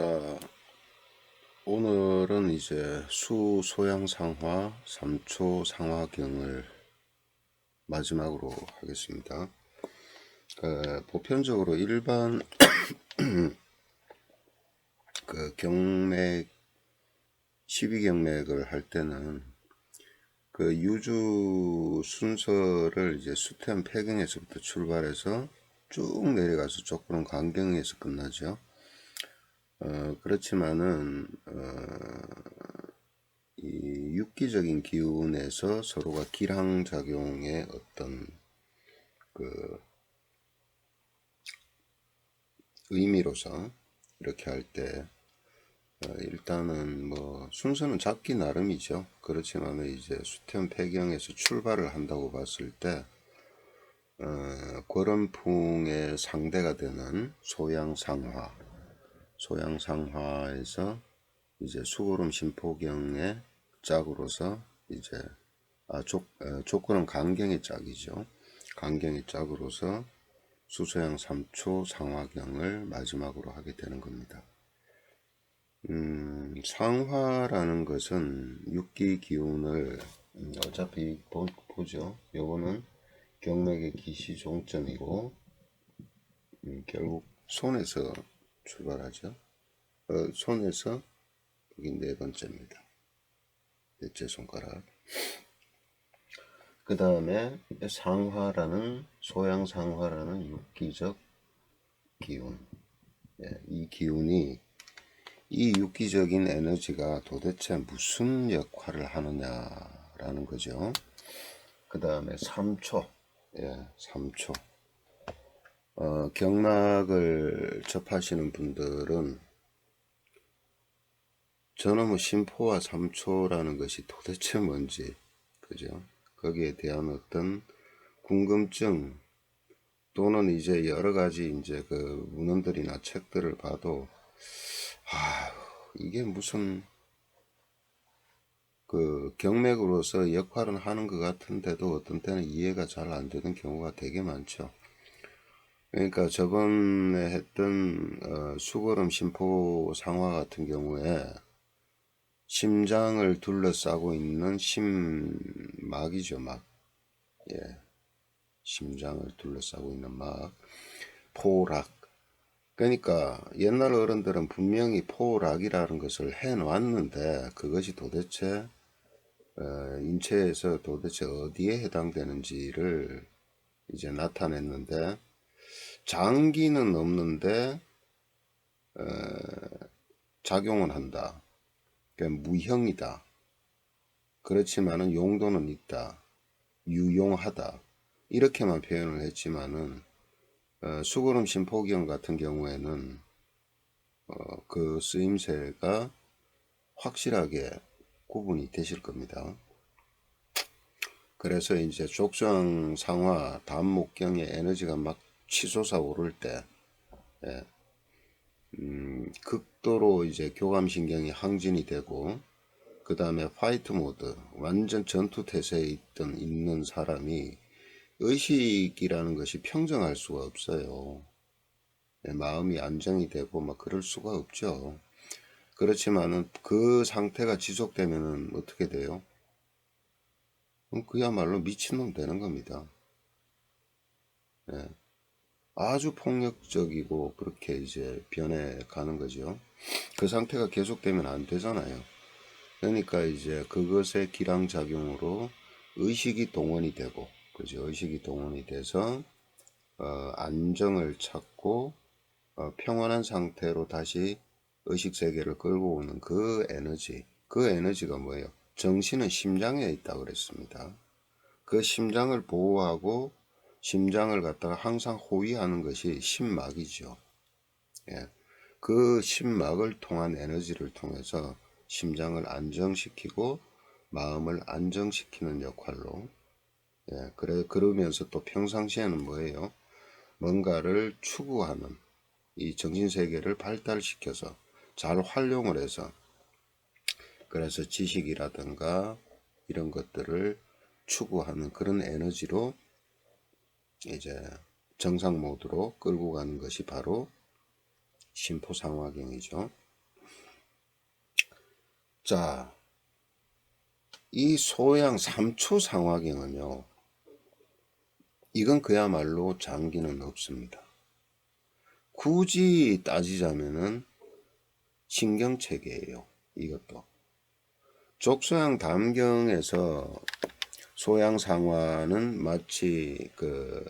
자, 오늘은 이제 수소양상화 3초 상화경을 마지막으로 하겠습니다. 보편적으로 일반 경맥 12경맥을 할 때는 유주 순서를 이제 수태원 폐경에서부터 출발해서 쭉 내려가서 족구는 간경에서 끝나죠. 그렇지만은 이 육기적인 기운에서 서로가 기량작용의 어떤 의미로서 이렇게 할 때 일단은 뭐 순서는 잡기 나름이죠. 그렇지만 이제 수태원 폐경에서 출발을 한다고 봤을 때 거름풍의 상대가 되는 소양상화에서 이제 수고름 신포경의 짝으로서 이제 족구는 간경의 짝이죠. 간경의 짝으로서 수소양 3초 상화경을 마지막으로 하게 되는 겁니다. 상화라는 것은 육기 기운을 어차피 보죠. 요거는 경맥의 기시 종점이고 결국 손에서 출발하죠. 손에서 여기 네 번째입니다. 넷째 손가락. 그 다음에 상화라는 소양상화라는 육기적 기운. 이 기운이 이 육기적인 에너지가 도대체 무슨 역할을 하느냐라는 거죠. 그 다음에 3초. 3초. 경락을 접하시는 분들은 저는 뭐 심포와 3초라는 것이 도대체 뭔지, 그죠? 거기에 대한 어떤 궁금증 또는 이제 여러 가지 이제 그 문헌들이나 책들을 봐도 이게 무슨 그 경맥으로서 역할은 하는 것 같은데도 어떤 때는 이해가 잘 안 되는 경우가 되게 많죠. 그러니까 저번에 했던 수거름 심포 상화 같은 경우에 심장을 둘러싸고 있는 심막이죠, 막. 심장을 둘러싸고 있는 막. 포락. 그러니까 옛날 어른들은 분명히 포락이라는 것을 해놨는데 그것이 도대체 인체에서 도대체 어디에 해당되는지를 이제 나타냈는데 장기는 없는데 작용은 한다. 그러니까 무형이다. 그렇지만은 용도는 있다. 유용하다. 이렇게만 표현을 했지만은 수구름 신포경 같은 경우에는 그 쓰임새가 확실하게 구분이 되실 겁니다. 그래서 이제 족상 상화 단목경의 에너지가 막 치솟아 오를 때 극도로 이제 교감신경이 항진이 되고 그 다음에 파이트 모드 완전 전투 태세에 있는 사람이 의식이라는 것이 평정할 수가 없어요. 마음이 안정이 되고 막 그럴 수가 없죠. 그렇지만은 그 상태가 지속되면은 어떻게 돼요? 그야말로 미친놈 되는 겁니다. 아주 폭력적이고 그렇게 이제 변해가는 거죠. 그 상태가 계속되면 안 되잖아요. 그러니까 이제 그것의 기량작용으로 의식이 동원이 되고, 그죠? 의식이 동원이 돼서 안정을 찾고 평온한 상태로 다시 의식 세계를 끌고 오는 그 에너지가 뭐예요? 정신은 심장에 있다고 그랬습니다. 그 심장을 보호하고 심장을 갖다가 항상 호위하는 것이 심막이죠. 그 심막을 통한 에너지를 통해서 심장을 안정시키고 마음을 안정시키는 역할로 그러면서 또 평상시에는 뭐예요? 뭔가를 추구하는 이 정신세계를 발달시켜서 잘 활용을 해서 그래서 지식이라든가 이런 것들을 추구하는 그런 에너지로 이제 정상 모드로 끌고 가는 것이 바로 심포상화경이죠. 자, 이 소양 3초 상화경은요, 이건 그야말로 장기는 없습니다. 굳이 따지자면은 신경체계예요. 이것도 족소양 담경에서 소양상화는 마치 그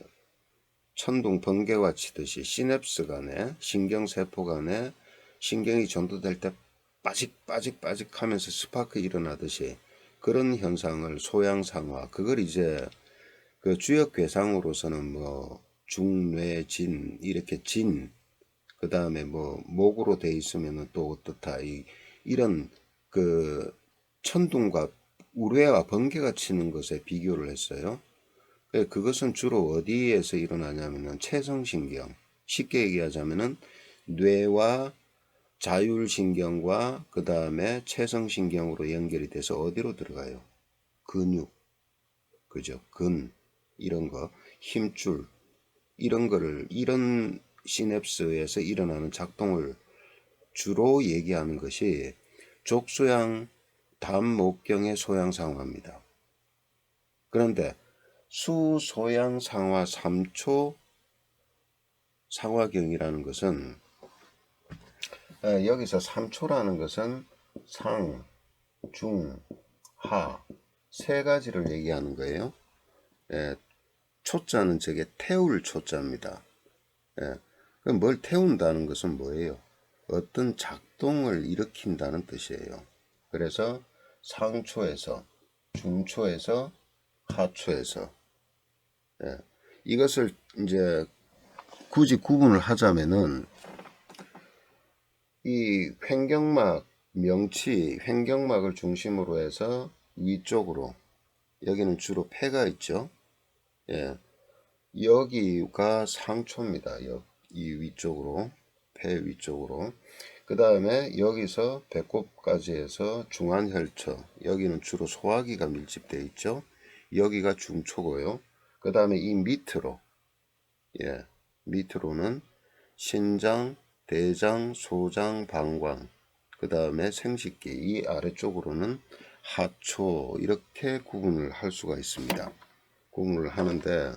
천둥 번개와 치듯이 시냅스 간에 신경세포 간에 신경이 전도될 때 빠직 하면서 스파크 일어나듯이 그런 현상을 소양상화, 그걸 이제 그 주역괴상으로서는 뭐 중뇌진 이렇게 진, 그 다음에 뭐 목으로 돼 있으면은 또 어떻다, 이런 그 천둥과 우레와 번개가 치는 것에 비교를 했어요. 그것은 주로 어디에서 일어나냐면은 체성신경, 쉽게 얘기하자면은 뇌와 자율신경과 그 다음에 체성신경으로 연결이 돼서 어디로 들어가요? 근육, 그죠? 근, 이런 거, 힘줄, 이런 거를, 이런 시냅스에서 일어나는 작동을 주로 얘기하는 것이 족소양 담목경의 소양상화입니다. 그런데 수소양상화 3초 상화경이라는 것은 여기서 3초라는 것은 상, 중, 하 세 가지를 얘기하는 거예요. 초자는 저게 태울 초자입니다. 그럼 뭘 태운다는 것은 뭐예요? 어떤 작동을 일으킨다는 뜻이에요. 그래서 상초에서, 중초에서, 하초에서, 이것을 이제 굳이 구분을 하자면은 이 횡격막, 명치, 횡격막을 중심으로 해서 위쪽으로, 여기는 주로 폐가 있죠. 여기가 상초입니다. 이 위쪽으로, 폐 위쪽으로. 그 다음에 여기서 배꼽까지 해서 중안혈처, 여기는 주로 소화기가 밀집되어 있죠. 여기가 중초고요. 그 다음에 이 밑으로, 밑으로는 신장, 대장, 소장, 방광, 그 다음에 생식기, 이 아래쪽으로는 하초, 이렇게 구분을 할 수가 있습니다. 구분을 하는데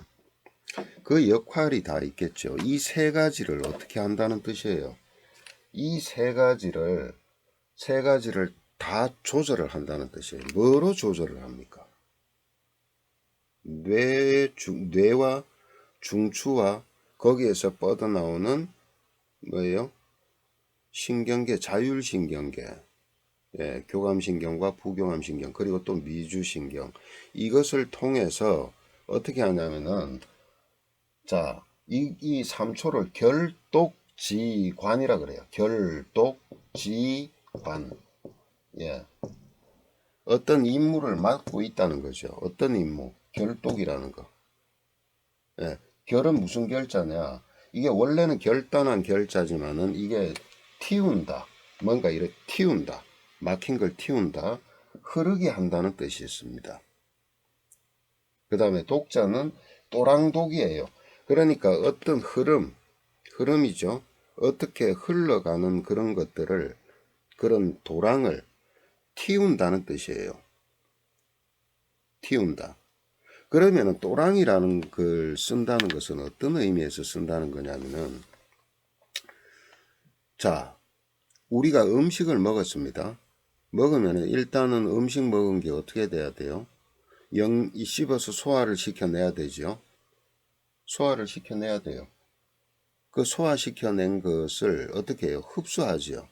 그 역할이 다 있겠죠. 이 세 가지를 어떻게 한다는 뜻이에요. 이 세 가지를 다 조절을 한다는 뜻이에요. 뭐로 조절을 합니까? 뇌와 중추와 거기에서 뻗어나오는 뭐예요? 신경계, 자율신경계, 교감신경과 부교감신경, 그리고 또 미주신경, 이것을 통해서 어떻게 하냐면은, 자, 이 3초를 결독지관이라 그래요. 결독지관. 어떤 임무를 맡고 있다는 거죠. 어떤 임무? 결독이라는 거. 결은 무슨 결자냐? 이게 원래는 결단한 결자지만은 이게 틔운다. 뭔가 이렇게 틔운다. 막힌 걸 틔운다. 흐르게 한다는 뜻이 있습니다. 그 다음에 독자는 또랑독이에요. 그러니까 어떤 흐름이죠. 어떻게 흘러가는 그런 것들을, 그런 도랑을 틔운다는 뜻이에요. 틔운다. 그러면은 또랑이라는 걸 쓴다는 것은 어떤 의미에서 쓴다는 거냐면은, 자, 우리가 음식을 먹었습니다. 먹으면은 일단은 음식 먹은 게 어떻게 돼야 돼요? 씹어서 소화를 시켜내야 되죠. 소화를 시켜내야 돼요. 그 소화시켜낸 것을 어떻게 해요? 흡수하죠.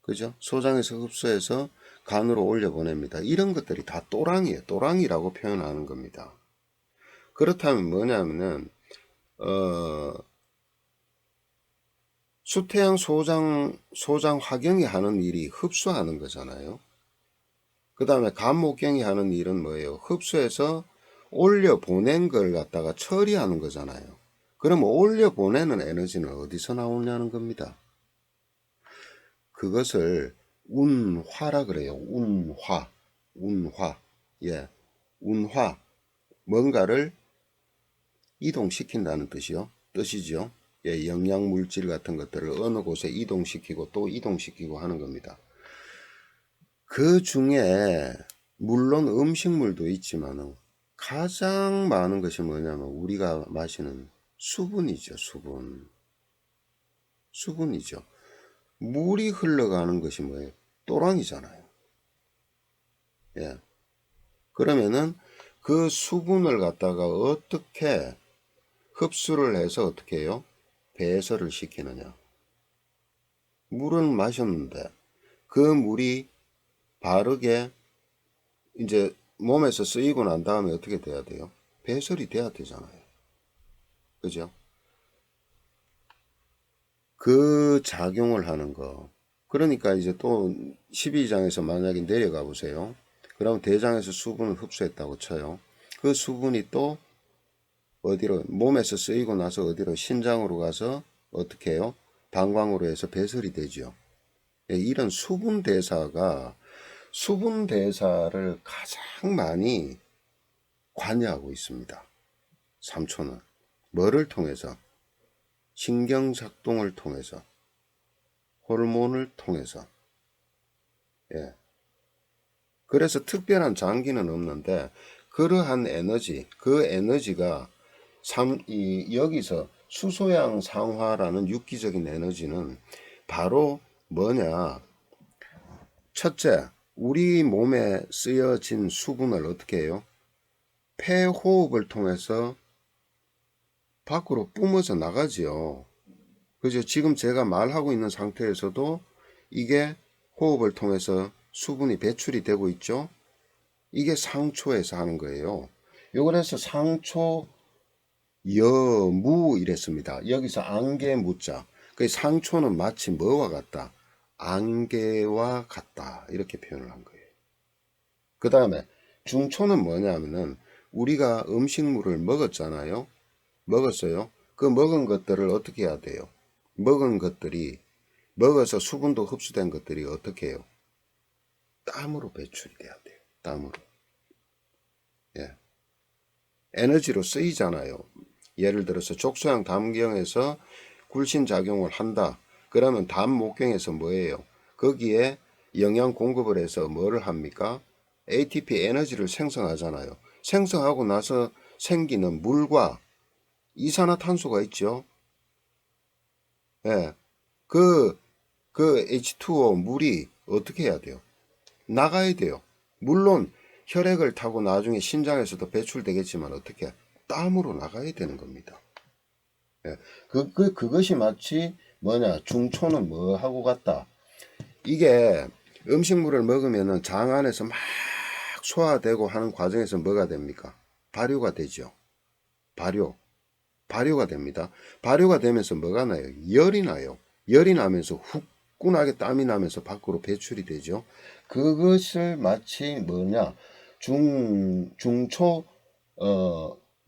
그죠? 소장에서 흡수해서 간으로 올려보냅니다. 이런 것들이 다 또랑이에요. 또랑이라고 표현하는 겁니다. 그렇다면 뭐냐면은, 수태양 소장 화경이 하는 일이 흡수하는 거잖아요. 그 다음에 간목경이 하는 일은 뭐예요? 흡수해서 올려보낸 걸 갖다가 처리하는 거잖아요. 그럼 올려보내는 에너지는 어디서 나오냐는 겁니다. 그것을 운화라 그래요. 운화. 운화. 뭔가를 이동시킨다는 뜻이죠. 영양물질 같은 것들을 어느 곳에 이동시키고 또 이동시키고 하는 겁니다. 그 중에 물론 음식물도 있지만 가장 많은 것이 뭐냐면 우리가 마시는 수분이죠. 수분이죠. 물이 흘러가는 것이 뭐예요? 또랑이잖아요. 예. 그러면은 그 수분을 갖다가 어떻게 흡수를 해서 어떻게 해요? 배설을 시키느냐. 물은 마셨는데 그 물이 바르게 이제 몸에서 쓰이고 난 다음에 어떻게 돼야 돼요? 배설이 돼야 되잖아요. 그죠? 그 작용을 하는 거. 그러니까 이제 또 12장에서 만약에 내려가 보세요. 그럼 대장에서 수분을 흡수했다고 쳐요. 그 수분이 또 어디로 몸에서 쓰이고 나서 어디로 신장으로 가서 어떻게 해요? 방광으로 해서 배설이 되죠. 이런 수분 대사를 가장 많이 관여하고 있습니다. 삼초는 뭐를 통해서? 신경작동을 통해서, 호르몬을 통해서. 예. 그래서 특별한 장기는 없는데 그러한 에너지, 그 에너지가 여기서 수소양 상화라는 육기적인 에너지는 바로 뭐냐? 첫째, 우리 몸에 쓰여진 수분을 어떻게 해요? 폐호흡을 통해서 밖으로 뿜어져 나가지요. 그죠? 지금 제가 말하고 있는 상태에서도 이게 호흡을 통해서 수분이 배출이 되고 있죠. 이게 상초에서 하는 거예요. 요거래서 상초 여무 이랬습니다. 여기서 안개 무자. 그 상초는 마치 뭐와 같다? 안개와 같다. 이렇게 표현을 한 거예요. 그 다음에 중초는 뭐냐면은 우리가 음식물을 먹었잖아요. 먹었어요. 그 먹은 것들을 어떻게 해야 돼요? 먹은 것들이 먹어서 수분도 흡수된 것들이 어떻게 해요? 땀으로 배출이 돼야 돼요. 땀으로. 예. 에너지로 쓰이잖아요. 예를 들어서 족소양 담경에서 굴신작용을 한다. 그러면 담 목경에서 뭐예요? 거기에 영양 공급을 해서 뭐를 합니까? ATP 에너지를 생성하잖아요. 생성하고 나서 생기는 물과 이산화탄소가 있죠. 예. 그, 그 H2O 물이 어떻게 해야 돼요? 나가야 돼요. 물론 혈액을 타고 나중에 신장에서도 배출되겠지만 어떻게? 땀으로 나가야 되는 겁니다. 예. 그것이 마치 뭐냐? 중초는 뭐 하고 같다? 이게 음식물을 먹으면은 장 안에서 막 소화되고 하는 과정에서 뭐가 됩니까? 발효가 되죠. 발효. 발효가 됩니다. 발효가 되면서 뭐가 나요? 열이 나요. 열이 나면서 후끈하게 땀이 나면서 밖으로 배출이 되죠. 그것을 마치 뭐냐? 중초,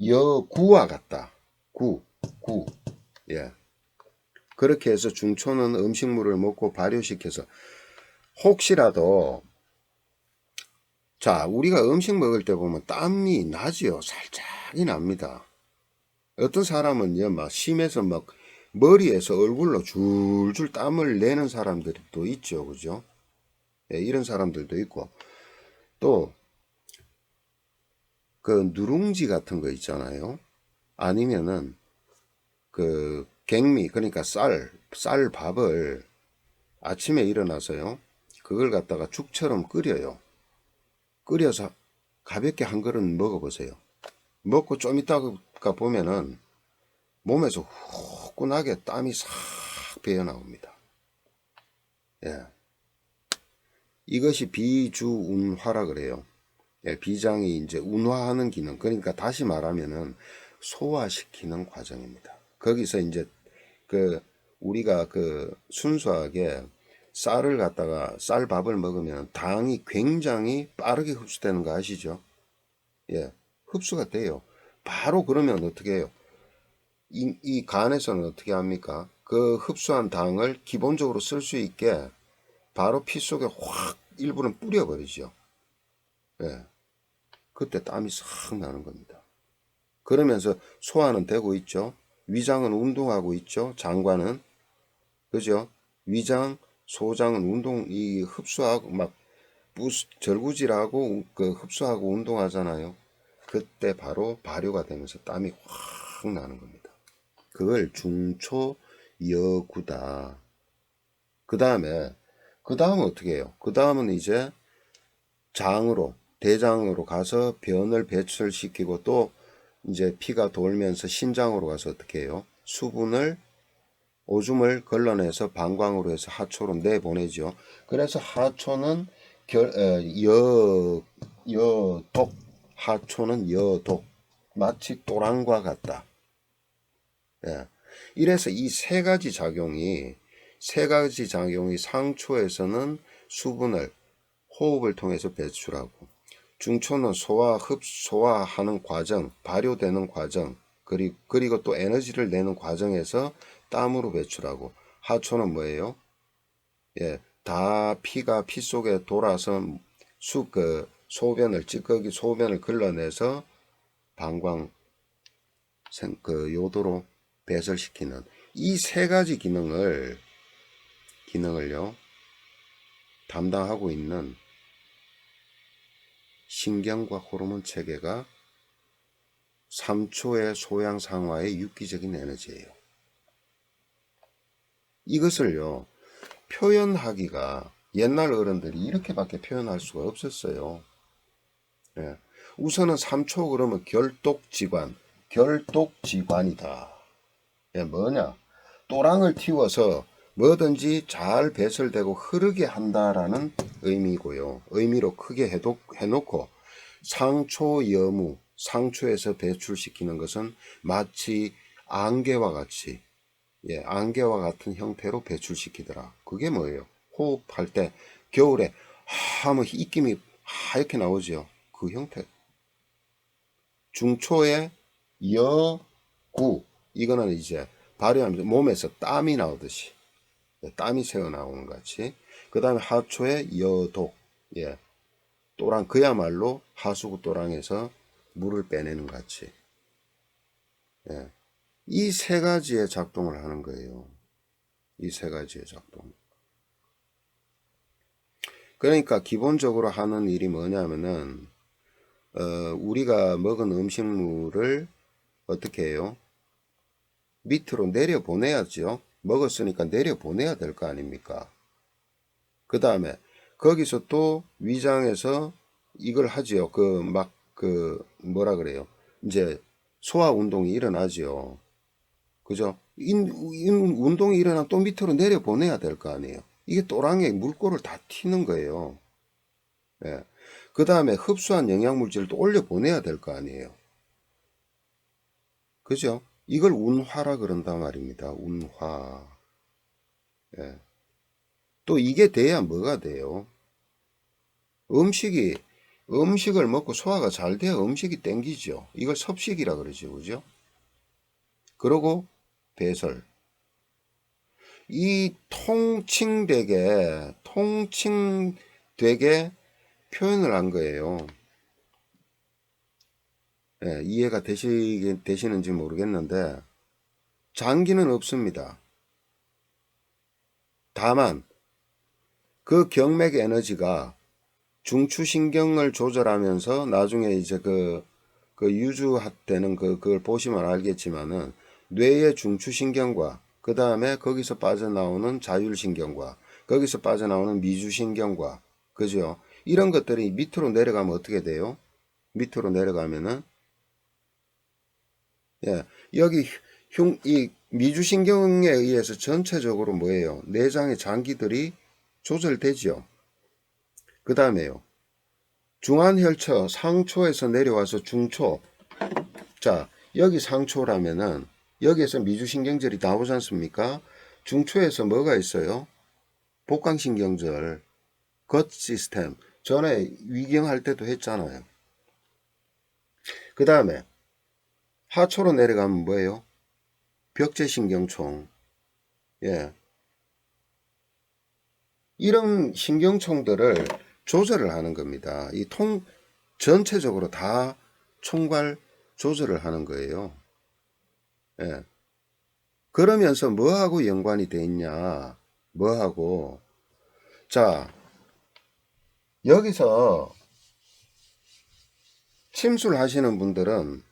여구와 같다. 구. 예. 그렇게 해서 중초는 음식물을 먹고 발효시켜서 혹시라도 자, 우리가 음식 먹을 때 보면 땀이 나지요. 살짝이 납니다. 어떤 사람은요, 막 심해서 막 머리에서 얼굴로 줄줄 땀을 내는 사람들이 또 있죠. 그죠? 예, 이런 사람들도 있고. 또, 그 누룽지 같은 거 있잖아요. 아니면은 그 갱미, 그러니까 쌀밥을 아침에 일어나서요. 그걸 갖다가 죽처럼 끓여요. 끓여서 가볍게 한 그릇 먹어보세요. 먹고 좀 있다가 보면은 몸에서 후끈하게 땀이 싹 배어 나옵니다. 예. 이것이 비주운화라 그래요. 예, 비장이 이제 운화하는 기능. 그러니까 다시 말하면은 소화시키는 과정입니다. 거기서 이제 그 우리가 그 순수하게 쌀을 갖다가 쌀밥을 먹으면 당이 굉장히 빠르게 흡수되는 거 아시죠? 예. 흡수가 돼요. 바로 그러면 어떻게 해요? 이 간에서는 어떻게 합니까? 그 흡수한 당을 기본적으로 쓸 수 있게 바로 피 속에 확 일부는 뿌려버리죠. 예. 그때 땀이 싹 나는 겁니다. 그러면서 소화는 되고 있죠. 위장은 운동하고 있죠. 장관은. 그죠? 위장, 소장은 이 흡수하고 막 절구질하고 그 흡수하고 운동하잖아요. 그때 바로 발효가 되면서 땀이 확 나는 겁니다. 그걸 중초여구다. 그 다음에 어떻게 해요? 그 다음은 이제 장으로, 대장으로 가서 변을 배출시키고 또 이제 피가 돌면서 신장으로 가서 어떻게 해요? 오줌을 걸러내서 방광으로 해서 하초로 내보내죠. 그래서 하초는 여독, 하초는 여독, 마치 또랑과 같다. 예. 이래서 이 세 가지 작용이 상초에서는 수분을 호흡을 통해서 배출하고, 중초는 소화하는 과정, 발효되는 과정, 그리고 또 에너지를 내는 과정에서 땀으로 배출하고, 하초는 뭐예요? 예, 다 피가 피 속에 돌아서 찌꺼기 소변을 걸러내서 방광 요도로 배설시키는 이 세 가지 기능을요 담당하고 있는 신경과 호르몬 체계가 3초의 소양상화의 유기적인 에너지예요. 이것을요 표현하기가 옛날 어른들이 이렇게밖에 표현할 수가 없었어요. 예. 우선은 3초 그러면 결독지관이다. 예, 뭐냐? 또랑을 틔워서 뭐든지 잘 배설되고 흐르게 한다라는 의미고요. 의미로 크게 해놓고 상초여무, 상초에서 배출시키는 것은 마치 안개와 같은 형태로 배출시키더라. 그게 뭐예요? 호흡할 때 겨울에 하면 입김이 하얗게 나오죠. 그 형태. 중초의 여구, 이거는 이제 발효하면서 몸에서 땀이 나오듯이 땀이 새어나오는 것 같이. 그 다음에 하초의 여독, 또랑, 그야말로 하수구 또랑에서 물을 빼내는 것 같이. 이 세 가지의 작동을 하는 거예요. 이 세 가지의 작동. 그러니까 기본적으로 하는 일이 뭐냐면은 우리가 먹은 음식물을 어떻게 해요? 밑으로 내려보내야죠. 먹었으니까 내려보내야 될 거 아닙니까? 그 다음에 거기서 또 위장에서 이걸 하지요. 뭐라 그래요? 이제 소화 운동이 일어나지요. 그죠? 운동이 일어나 또 밑으로 내려보내야 될 거 아니에요. 이게 또랑에 물꼬를 다 튀는 거예요. 예. 그 다음에 흡수한 영양물질을 또 올려보내야 될 거 아니에요. 그죠? 이걸 운화라 그런단 말입니다. 운화. 예. 또 이게 돼야 뭐가 돼요? 음식을 먹고 소화가 잘 돼야 음식이 땡기죠. 이걸 섭식이라 그러죠. 그죠? 그러고 배설. 이 통칭되게 표현을 한 거예요. 예, 이해가 되시는지 모르겠는데, 장기는 없습니다. 다만, 그 경맥 에너지가 중추신경을 조절하면서 나중에 이제 유주되는 그걸 보시면 알겠지만은, 뇌의 중추신경과 그 다음에 거기서 빠져나오는 자율신경과 거기서 빠져나오는 미주신경과, 그죠? 이런 것들이 밑으로 내려가면 어떻게 돼요? 밑으로 내려가면은, 여기 이 미주신경에 의해서 전체적으로 뭐예요? 내장의 장기들이 조절되죠. 그 다음에요. 중안혈처 상초에서 내려와서 중초. 자, 여기 상초라면은 여기에서 미주신경절이 나오지 않습니까? 중초에서 뭐가 있어요? 복강신경절, 겉 시스템. 전에 위경할 때도 했잖아요. 그 다음에 하초로 내려가면 뭐예요? 벽제신경총. 이런 신경총들을 조절을 하는 겁니다. 전체적으로 다 총괄 조절을 하는 거예요. 그러면서 뭐하고 연관이 돼 있냐? 뭐하고? 자, 여기서 침수를 하시는 분들은